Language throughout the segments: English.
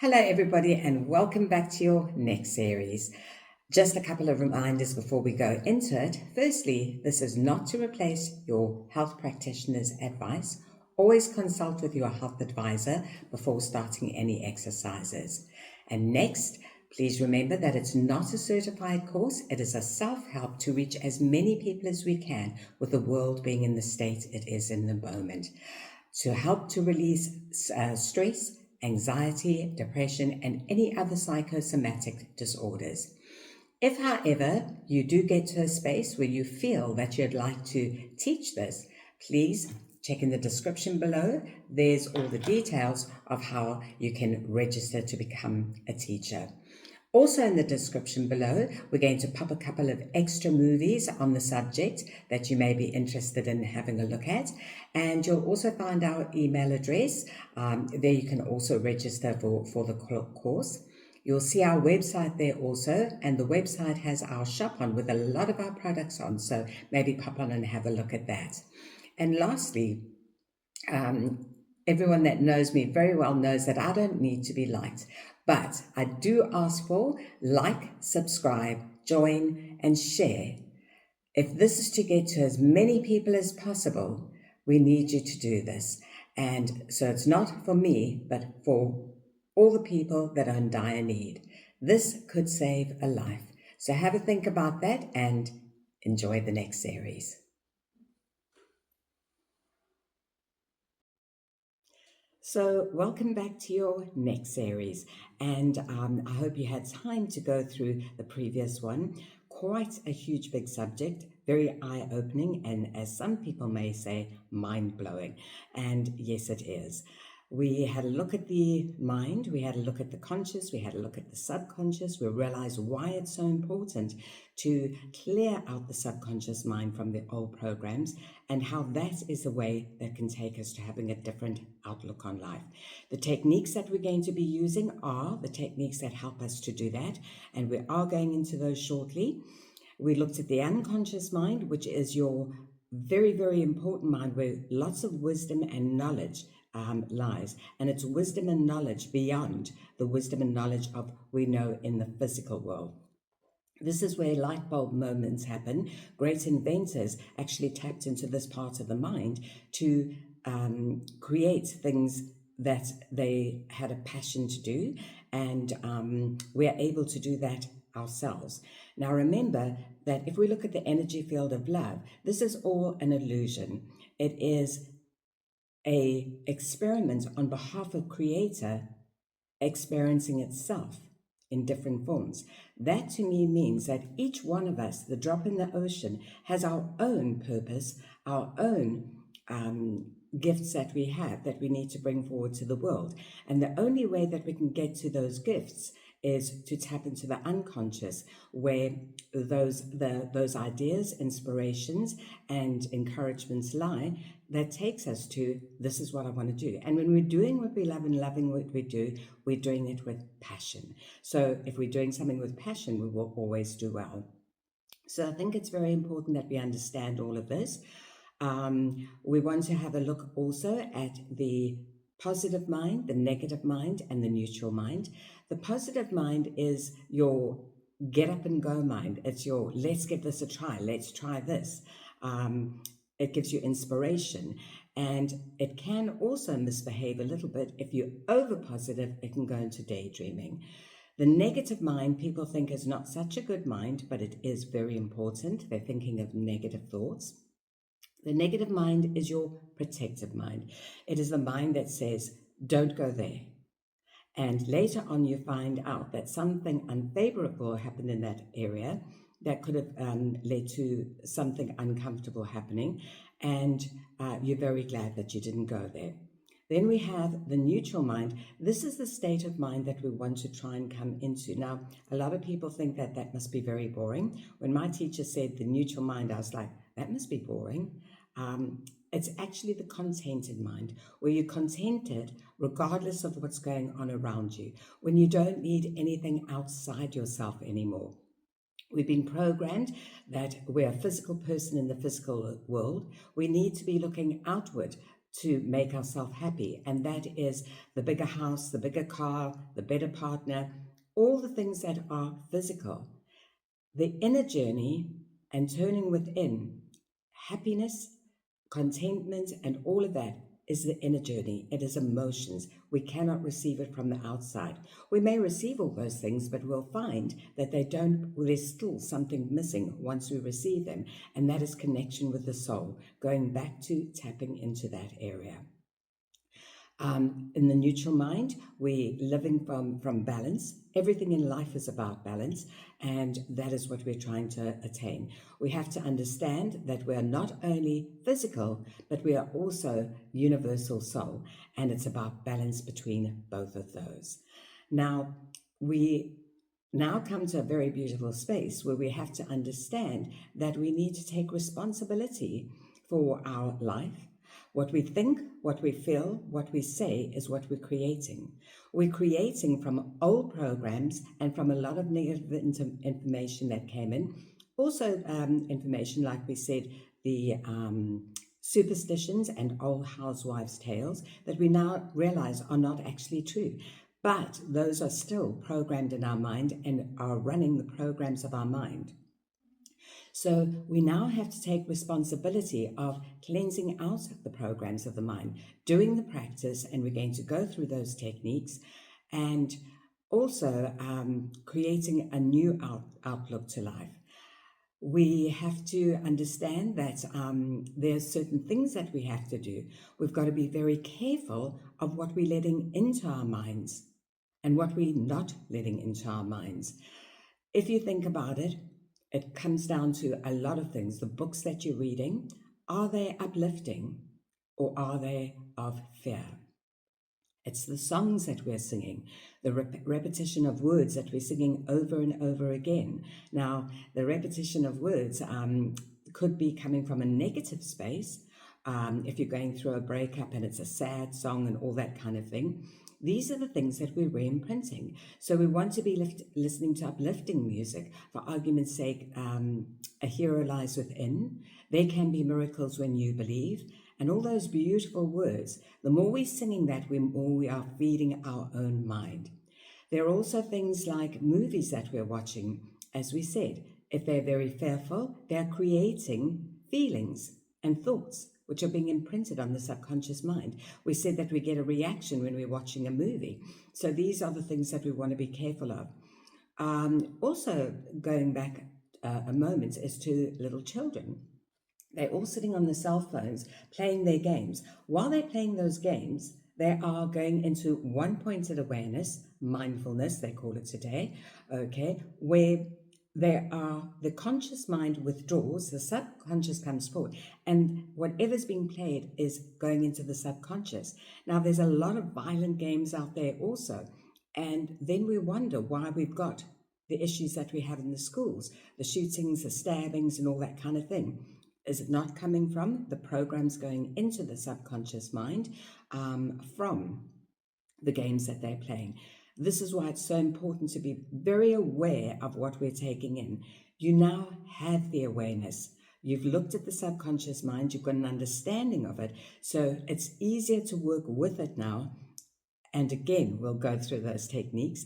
Hello, everybody, and welcome back to your next series. Just a couple of reminders before we go into it. Firstly, this is not to replace your health practitioner's advice. Always consult with your health advisor before starting any exercises. And next, please remember that it's not a certified course. It is a self-help to reach as many people as we can, with the world being in the state it is in the moment, to help to release stress, anxiety, depression, and any other psychosomatic disorders. If, however, you do get to a space where you feel that you'd like to teach this, please check in the description below. There's all the details of how you can register to become a teacher. Also in the description below, we're going to pop a couple of extra movies on the subject that you may be interested in having a look at. And you'll also find our email address. There you can also register for the course. You'll see our website there also, and the website has our shop on with a lot of our products on, so maybe pop on and have a look at that. And lastly, everyone that knows me very well knows that I don't need to be liked, but I do ask for like, subscribe, join, and share. If this is to get to as many people as possible, we need you to do this. And so it's not for me, but for all the people that are in dire need. This could save a life. So have a think about that and enjoy the next series. So welcome back to your next series, and I hope you had time to go through the previous one. Quite a huge big subject, very eye-opening, and as some people may say, mind-blowing. And yes, it is. We had a look at the mind, we had a look at the conscious, we had a look at the subconscious. We realized why it's so important to clear out the subconscious mind from the old programs, and how that is a way that can take us to having a different outlook on life. The techniques that we're going to be using are the techniques that help us to do that, and we are going into those shortly. We looked at the unconscious mind, which is your very, very important mind where lots of wisdom and knowledge lies, and it's wisdom and knowledge beyond the wisdom and knowledge of we know in the physical world. This is where light bulb moments happen. Great inventors actually tapped into this part of the mind to create things that they had a passion to do, and we are able to do that ourselves. Now remember that if we look at the energy field of love, this is all an illusion. It is a experiment on behalf of Creator experiencing itself in different forms. That to me means that each one of us, the drop in the ocean, has our own purpose, our own gifts that we have that we need to bring forward to the world. And the only way that we can get to those gifts is to tap into the unconscious, where those ideas, inspirations, and encouragements lie, that takes us to, this is what I want to do. And when we're doing what we love and loving what we do, we're doing it with passion. So if we're doing something with passion, we will always do well. So I think it's very important that we understand all of this. We want to have a look also at the positive mind, the negative mind, and the neutral mind. The positive mind is your get up and go mind. It's your let's give this a try, let's try this. It gives you inspiration, and it can also misbehave a little bit. If you're over positive, it can go into daydreaming. The negative mind, people think is not such a good mind, but it is very important. They're thinking of negative thoughts. The negative mind is your protective mind. It is the mind that says, don't go there. And later on, you find out that something unfavorable happened in that area that could have led to something uncomfortable happening. And you're very glad that you didn't go there. Then we have the neutral mind. This is the state of mind that we want to try and come into. Now, a lot of people think that that must be very boring. When my teacher said the neutral mind, I was like, that must be boring. It's actually the contented mind, where you're contented regardless of what's going on around you, when you don't need anything outside yourself anymore. We've been programmed that we're a physical person in the physical world. We need to be looking outward to make ourselves happy, and that is the bigger house, the bigger car, the better partner, all the things that are physical. The inner journey and turning within, happiness, contentment, and all of that is the inner journey. It is emotions. We cannot receive it from the outside. We may receive all those things, but we'll find that there's still something missing once we receive them, and that is connection with the soul, going back to tapping into that area. In the neutral mind, we're living from balance. Everything in life is about balance, and that is what we're trying to attain. We have to understand that we are not only physical, but we are also universal soul, and it's about balance between both of those. Now, we now come to a very beautiful space where we have to understand that we need to take responsibility for our life. What we think, what we feel, what we say is what we're creating. We're creating from old programs and from a lot of negative information that came in. Also, information, like we said, the superstitions and old housewives' tales that we now realize are not actually true. But those are still programmed in our mind and are running the programs of our mind. So we now have to take responsibility of cleansing out the programs of the mind, doing the practice, and we're going to go through those techniques, and also creating a new outlook to life. We have to understand that there's certain things that we have to do. We've got to be very careful of what we're letting into our minds and what we're not letting into our minds. If you think about it, it comes down to a lot of things. The books that you're reading, are they uplifting or are they of fear? It's the songs that we're singing, the repetition of words that we're singing over and over again. Now, the repetition of words could be coming from a negative space. If you're going through a breakup and it's a sad song and all that kind of thing, these are the things that we're re-imprinting. So we want to be listening to uplifting music. For argument's sake, A Hero Lies Within. There can be miracles when you believe. And all those beautiful words, the more we're singing that, the more we are feeding our own mind. There are also things like movies that we're watching. As we said, if they're very fearful, they're creating feelings and thoughts which are being imprinted on the subconscious mind. We said that we get a reaction when we're watching a movie. So these are the things that we want to be careful of. Also, going back a moment is to little children. They're all sitting on their cell phones playing their games. While they're playing those games, they are going into one-pointed awareness, mindfulness, they call it today, okay, where the conscious mind withdraws, the subconscious comes forward, and whatever's being played is going into the subconscious. Now, there's a lot of violent games out there also, and then we wonder why we've got the issues that we have in the schools, the shootings, the stabbings, and all that kind of thing. Is it not coming from the programs going into the subconscious mind from the games that they're playing? This is why it's so important to be very aware of what we're taking in. You now have the awareness. You've looked at the subconscious mind. You've got an understanding of it. So it's easier to work with it now. And again, we'll go through those techniques.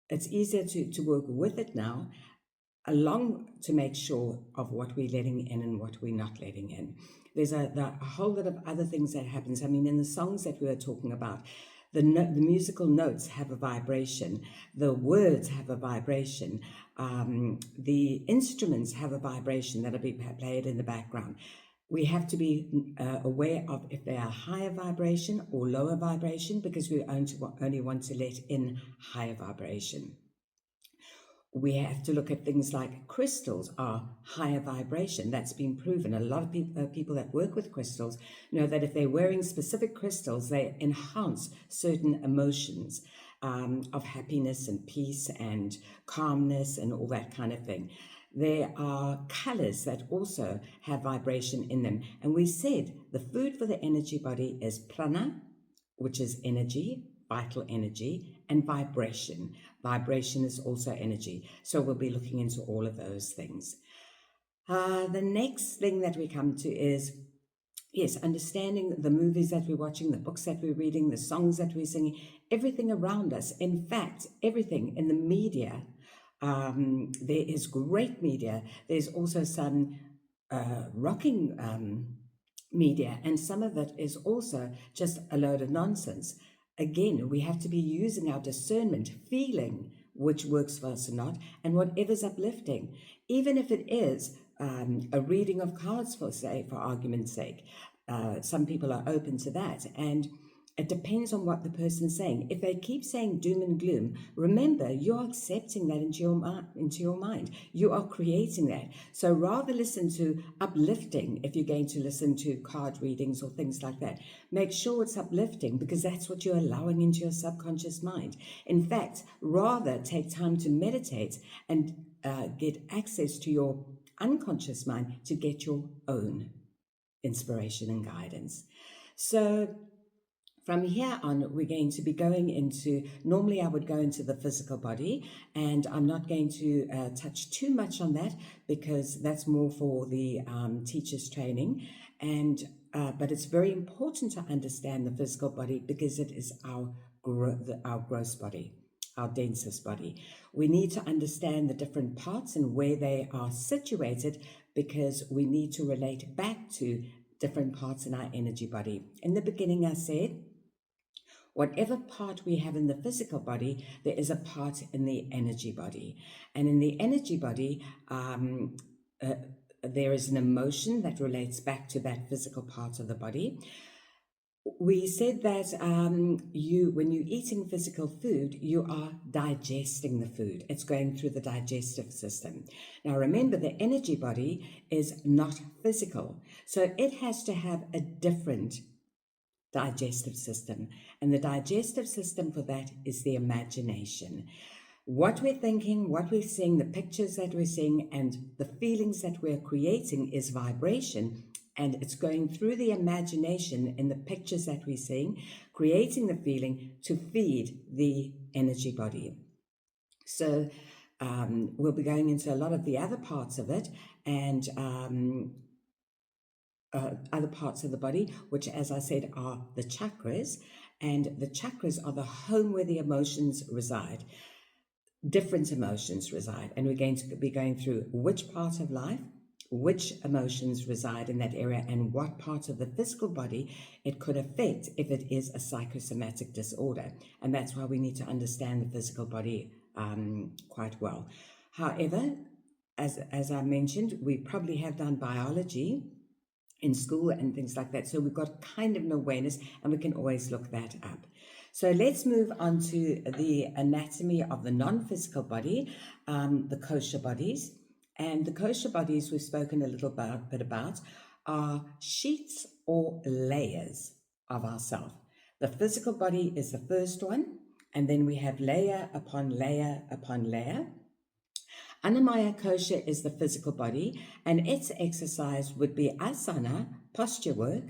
It's easier to work with it now, along to make sure of what we're letting in and what we're not letting in. There's a whole lot of other things that happens. I mean, in the songs that we were talking about, the musical notes have a vibration. The words have a vibration. The instruments have a vibration that will be played in the background. We have to be aware of if they are higher vibration or lower vibration, because we only want to let in higher vibration. We have to look at things like crystals are higher vibration. That's been proven. A lot of people that work with crystals know that if they're wearing specific crystals, they enhance certain emotions of happiness and peace and calmness and all that kind of thing. There are colors that also have vibration in them. And we said the food for the energy body is prana, which is energy, vital energy, and vibration. Vibration is also energy. So we'll be looking into all of those things. The next thing that we come to is Yes, understanding the movies that we're watching, the books that we're reading, the songs that we're singing, everything around us. In fact, everything in the media. There is great media. There's also some rocking media, and some of it is also just a load of nonsense. Again, we have to be using our discernment, feeling which works for us or not, and whatever's uplifting, even if it is a reading of cards, for say, for argument's sake. Some people are open to that, and it depends on what the person's saying. If they keep saying doom and gloom, remember you're accepting that into your mind. You are creating that. So rather listen to uplifting if you're going to listen to card readings or things like that. Make sure it's uplifting, because that's what you're allowing into your subconscious mind. In fact, rather take time to meditate and get access to your unconscious mind to get your own inspiration and guidance. So from here on, we're going to be going into, normally I would go into the physical body, and I'm not going to touch too much on that, because that's more for the teacher's training. And but it's very important to understand the physical body, because it is our gross body, our densest body. We need to understand the different parts and where they are situated, because we need to relate back to different parts in our energy body. In the beginning, I said, whatever part we have in the physical body, there is a part in the energy body. And in the energy body, there is an emotion that relates back to that physical part of the body. We said that when you're eating physical food, you are digesting the food. It's going through the digestive system. Now remember, the energy body is not physical, so it has to have a different digestive system. And the digestive system for that is the imagination. What we're thinking, what we're seeing, the pictures that we're seeing, and the feelings that we're creating is vibration. And it's going through the imagination in the pictures that we're seeing, creating the feeling to feed the energy body. So we'll be going into a lot of the other parts of it, and other parts of the body, which, as I said, are the chakras. And the chakras are the home where the emotions reside. Different emotions reside. And we're going to be going through which part of life, which emotions reside in that area, and what part of the physical body it could affect if it is a psychosomatic disorder. And that's why we need to understand the physical body quite well. However, as I mentioned, we probably have done biology in school and things like that. So we've got kind of an awareness, and we can always look that up. So let's move on to the anatomy of the non-physical body, the kosher bodies. And the kosher bodies we've spoken a little bit about are sheets or layers of ourself. The physical body is the first one, and then we have layer upon layer upon layer. Anamaya kosha is the physical body, and its exercise would be asana, posture work.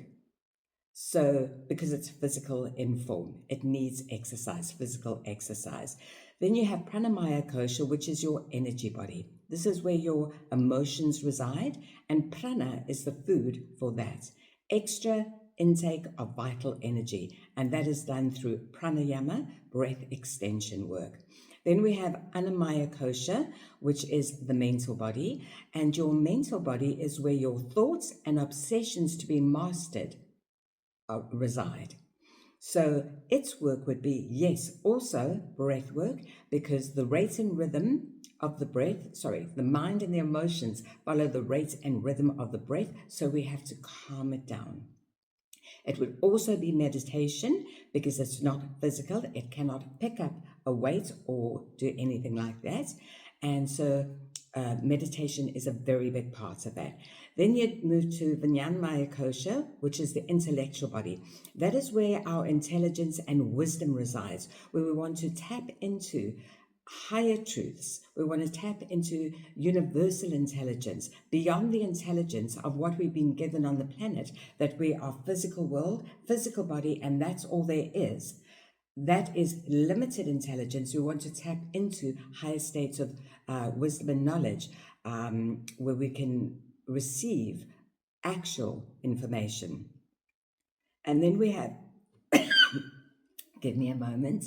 So, because it's physical in form, it needs exercise, physical exercise. Then you have pranamaya kosha, which is your energy body. This is where your emotions reside, and prana is the food for that. Extra intake of vital energy, and that is done through pranayama, breath extension work. Then we have Anamaya Kosha, which is the mental body. And your mental body is where your thoughts and obsessions to be mastered reside. So its work would be, yes, also breath work, because the rate and rhythm of the breath, the mind and the emotions follow the rate and rhythm of the breath. So we have to calm it down. It would also be meditation, because it's not physical. It cannot pick up a weight or do anything like that. And so meditation is a very big part of that. Then you move to Vijnanamaya Kosha, which is the intellectual body. That is where our intelligence and wisdom resides, where we want to tap into higher truths. We want to tap into universal intelligence, beyond the intelligence of what we've been given on the planet, that we are physical world, physical body, and that's all there is. That is limited intelligence. We want to tap into higher states of wisdom and knowledge, where we can receive actual information. And then we have, give me a moment.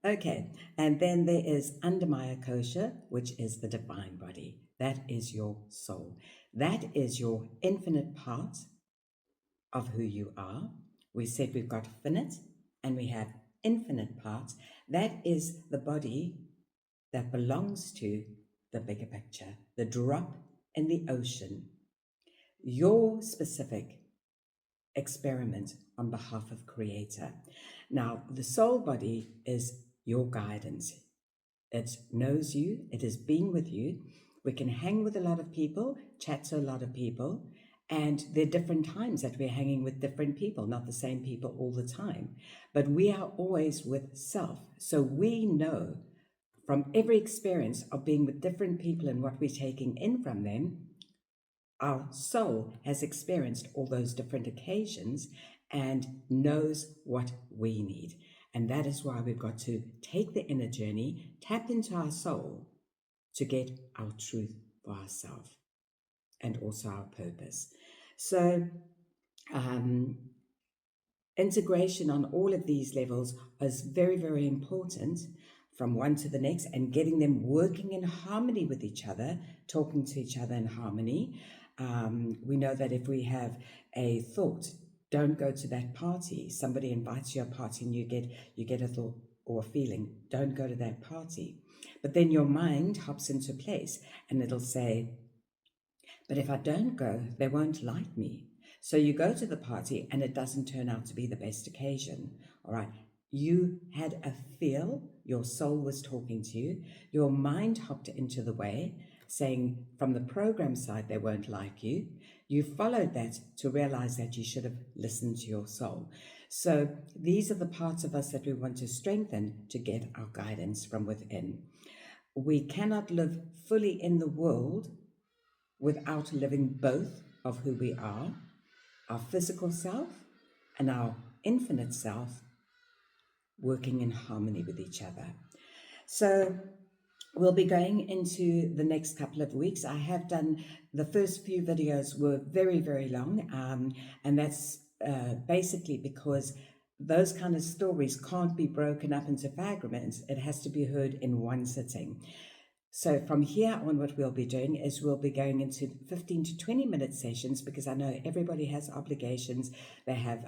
Okay, and then there is Andamaya Kosha, which is the divine body. That is your soul. That is your infinite part of who you are. We said we've got finite and we have infinite parts. That is the body that belongs to the bigger picture, the drop in the ocean, your specific experiment on behalf of Creator. Now, the soul body is your guidance. It knows you, it has been with you. We can hang with a lot of people, chat to a lot of people, and there are different times that we're hanging with different people, not the same people all the time. But we are always with self. So we know from every experience of being with different people and what we're taking in from them, our soul has experienced all those different occasions and knows what we need. And that is why we've got to take the inner journey, tap into our soul to get our truth for ourselves and also our purpose. So, integration on all of these levels is very, very important from one to the next, and getting them working in harmony with each other, talking to each other in harmony. We know that if we have a thought, don't go to that party. Somebody invites you to a party and you get a thought or a feeling, don't go to that party. But then your mind hops into place and it'll say, but if I don't go, they won't like me. So you go to the party and it doesn't turn out to be the best occasion. All right. You had a feel, your soul was talking to you, your mind hopped into the way, saying from the program side they won't like you. You followed that to realize that you should have listened to your soul. So these are the parts of us that we want to strengthen to get our guidance from within. We cannot live fully in the world without living both of who we are, our physical self and our infinite self, working in harmony with each other. So we'll be going into the next couple of weeks. I have done, the first few videos were very, very long, and that's basically because those kind of stories can't be broken up into fragments. It has to be heard in one sitting. So from here on, what we'll be doing is we'll be going into 15 to 20 minute sessions, because I know everybody has obligations. They have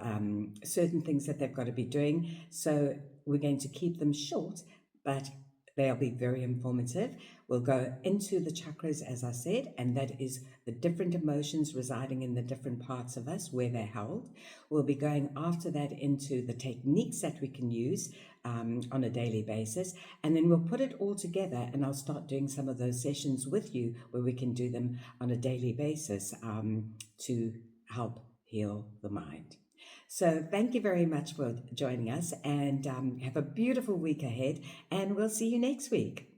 certain things that they've got to be doing. So we're going to keep them short, but they'll be very informative. We'll go into the chakras, as I said, and that is the different emotions residing in the different parts of us, where they're held. We'll be going after that into the techniques that we can use on a daily basis, and then we'll put it all together, and I'll start doing some of those sessions with you where we can do them on a daily basis to help heal the mind. So thank you very much for joining us, and have a beautiful week ahead, and we'll see you next week.